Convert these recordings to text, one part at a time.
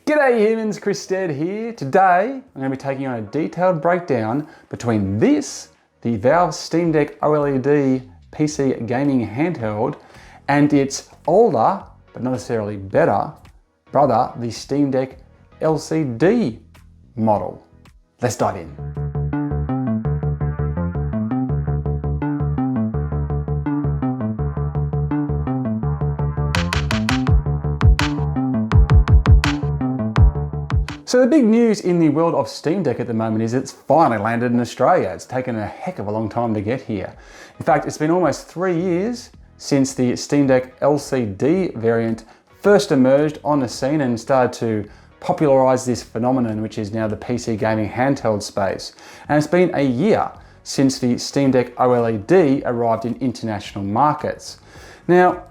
G'day humans, Chris Stead here. Today I'm going to be taking on a detailed breakdown between this, the Valve Steam Deck OLED PC gaming handheld, and its older, but not necessarily better, brother, the Steam Deck LCD model. Let's dive in. So the big news in the world of Steam Deck at the moment is it's finally landed in Australia. It's taken a heck of a long time to get here. In fact, it's been almost 3 years since the Steam Deck LCD variant first emerged on the scene and started to popularize this phenomenon, which is now the PC gaming handheld space. And it's been a year since the Steam Deck OLED arrived in international markets. Now,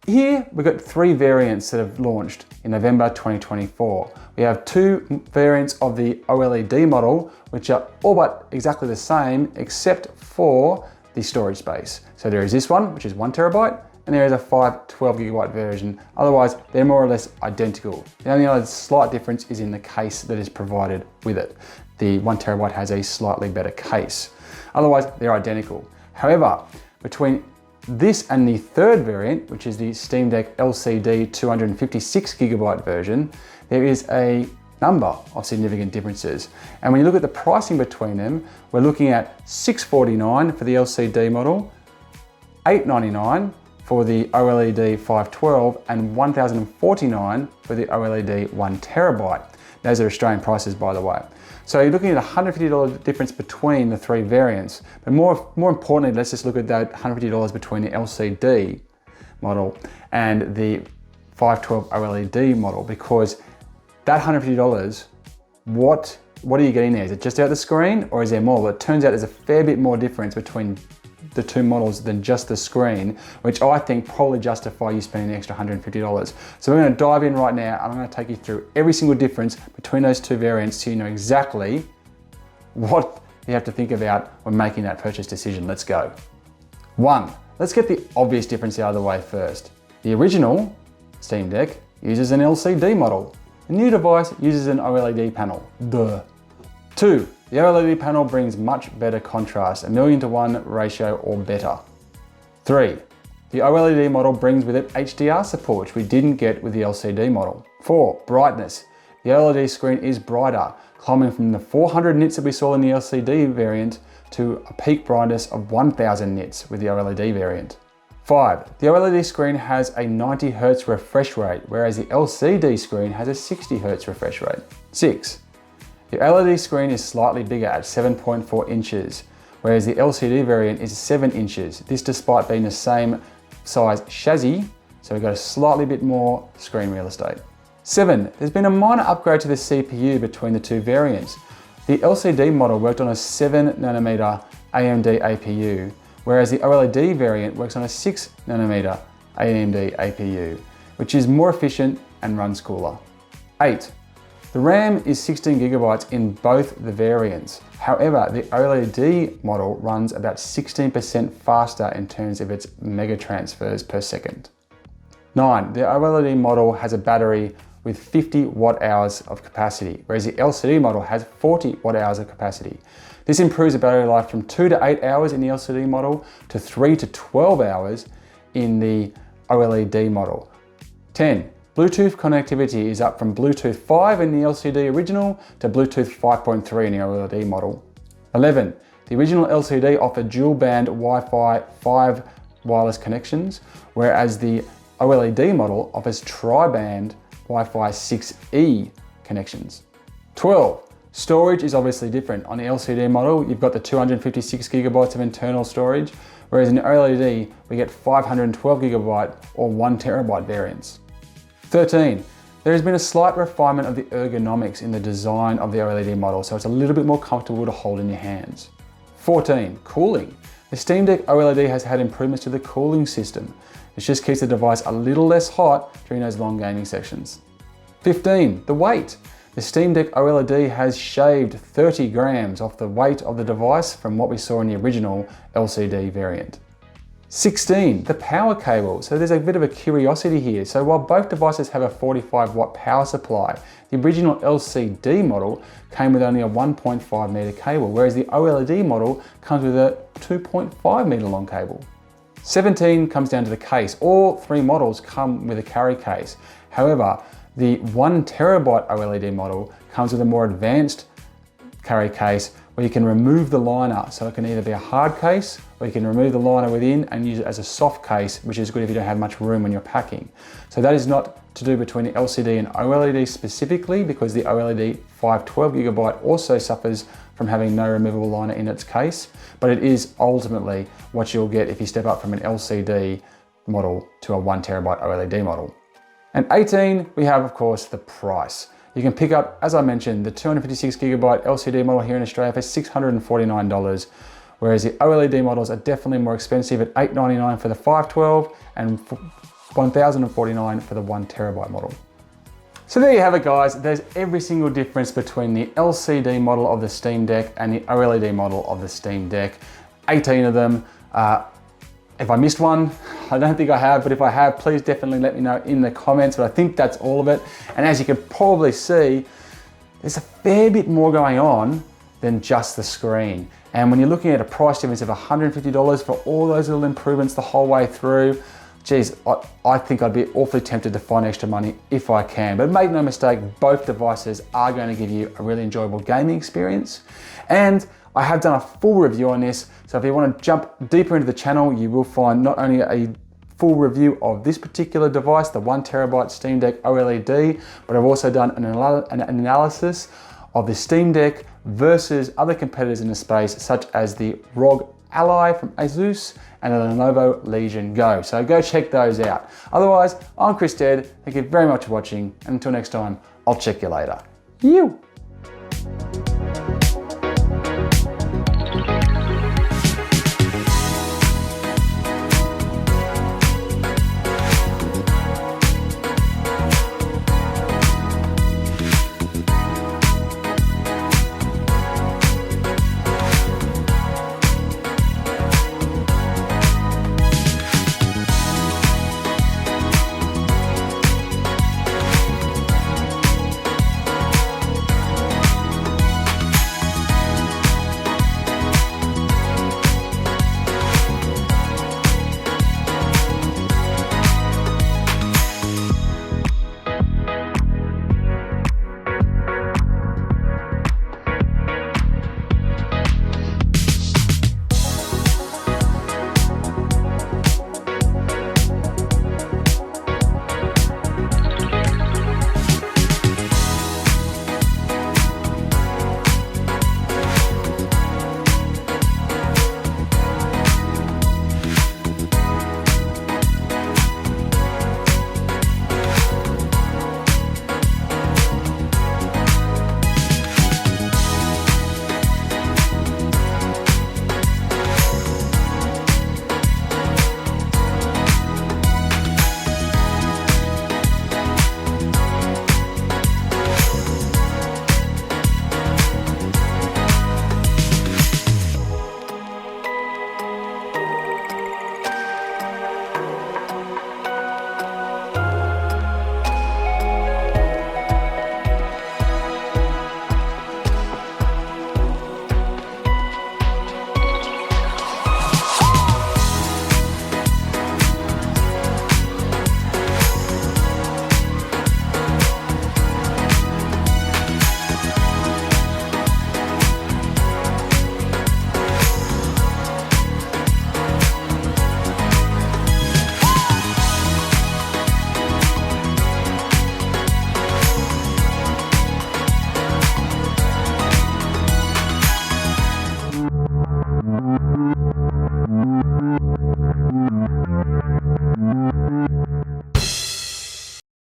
here we've got 3 variants that have launched in November 2024. We have 2 variants of the OLED model, which are all but exactly the same except for the storage space. So there is this one, which is 1 terabyte, and there is a 512 gigabyte version. Otherwise, they're more or less identical. The only other slight difference is in the case that is provided with it. The 1 terabyte has a slightly better case. Otherwise, they're identical. However, between this and the 3rd variant, which is the Steam Deck LCD 256 gigabyte version, there is a number of significant differences. And when you look at the pricing between them, we're looking at $649 for the LCD model, $899 for the OLED 512, and $1,049 for the OLED 1 terabyte. Those are Australian prices, by the way. So you're looking at a $150 difference between the 3 variants. But more importantly, let's just look at that $150 between the LCD model and the 512 OLED model, because that $150, what are you getting there? Is it just out the screen, or is there more? Well, it turns out there's a fair bit more difference between the 2 models than just the screen, which I think probably justify you spending an extra $150. So we're going to dive in right now, and I'm going to take you through every single difference between those 2 variants so you know exactly what you have to think about when making that purchase decision. Let's go. 1, let's get the obvious difference out of the way first. The original Steam Deck uses an LCD model. The new device uses an OLED panel. Duh. 2, the OLED panel brings much better contrast, 1:1 ratio or better. 3, the OLED model brings with it HDR support, which we didn't get with the LCD model. 4, brightness. The OLED screen is brighter, climbing from the 400 nits that we saw in the LCD variant to a peak brightness of 1000 nits with the OLED variant. 5, the OLED screen has a 90 Hz refresh rate, whereas the LCD screen has a 60 Hz refresh rate. 6, the OLED screen is slightly bigger at 7.4 inches, whereas the LCD variant is 7 inches. This despite being the same size chassis, so we've got a slightly bit more screen real estate. 7, there's been a minor upgrade to the CPU between the 2 variants. The LCD model worked on a 7nm AMD APU, whereas the OLED variant works on a 6nm AMD APU, which is more efficient and runs cooler. 8, the RAM is 16 gigabytes in both the variants. However, the OLED model runs about 16% faster in terms of its mega transfers per second. 9, the OLED model has a battery with 50 watt hours of capacity, whereas the LCD model has 40 watt hours of capacity. This improves the battery life from 2 to 8 hours in the LCD model to 3 to 12 hours in the OLED model. 10, Bluetooth connectivity is up from Bluetooth 5 in the LCD original to Bluetooth 5.3 in the OLED model. 11, the original LCD offered dual band Wi-Fi 5 wireless connections, whereas the OLED model offers tri-band Wi-Fi 6E connections. 12, storage is obviously different. On the LCD model, you've got the 256 gigabytes of internal storage, whereas in the OLED, we get 512 gigabyte or 1 terabyte variants. 13, there has been a slight refinement of the ergonomics in the design of the OLED model, so it's a little bit more comfortable to hold in your hands. 14, cooling. The Steam Deck OLED has had improvements to the cooling system. It just keeps the device a little less hot during those long gaming sessions. 15, the weight. The Steam Deck OLED has shaved 30 grams off the weight of the device from what we saw in the original LCD variant. 16, the power cable. So there's a bit of a curiosity here. So while both devices have a 45 watt power supply, the original LCD model came with only a 1.5 meter cable, whereas the OLED model comes with a 2.5 meter long cable. 17 comes down to the case. All three models come with a carry case. However, the 1 terabyte OLED model comes with a more advanced carry case where you can remove the liner. So it can either be a hard case or you can remove the liner within and use it as a soft case, which is good if you don't have much room when you're packing. So that is not to do between the LCD and OLED specifically, because the OLED 512GB also suffers from having no removable liner in its case, but it is ultimately what you'll get if you step up from an LCD model to a 1 terabyte OLED model. And 18, we have of course the price. You can pick up, as I mentioned, the 256GB LCD model here in Australia for $649, whereas the OLED models are definitely more expensive at $899 for the 512 and $1,049 for the 1 terabyte model. So there you have it, guys. There's every single difference between the LCD model of the Steam Deck and the OLED model of the Steam Deck. 18 of them. If I missed one, I don't think I have, but if I have, please definitely let me know in the comments, but I think that's all of it. And as you can probably see, there's a fair bit more going on than just the screen. And when you're looking at a price difference of $150 for all those little improvements the whole way through, geez, I think I'd be awfully tempted to find extra money if I can. But make no mistake, both devices are going to give you a really enjoyable gaming experience. And I have done a full review on this, so if you want to jump deeper into the channel, you will find not only a full review of this particular device, the 1 terabyte Steam Deck OLED, but I've also done an analysis of the Steam Deck versus other competitors in the space, such as the ROG Ally from Asus and the Lenovo Legion Go. So go check those out. Otherwise, I'm Chris Stead. Thank you very much for watching, and until next time, I'll check you later. You.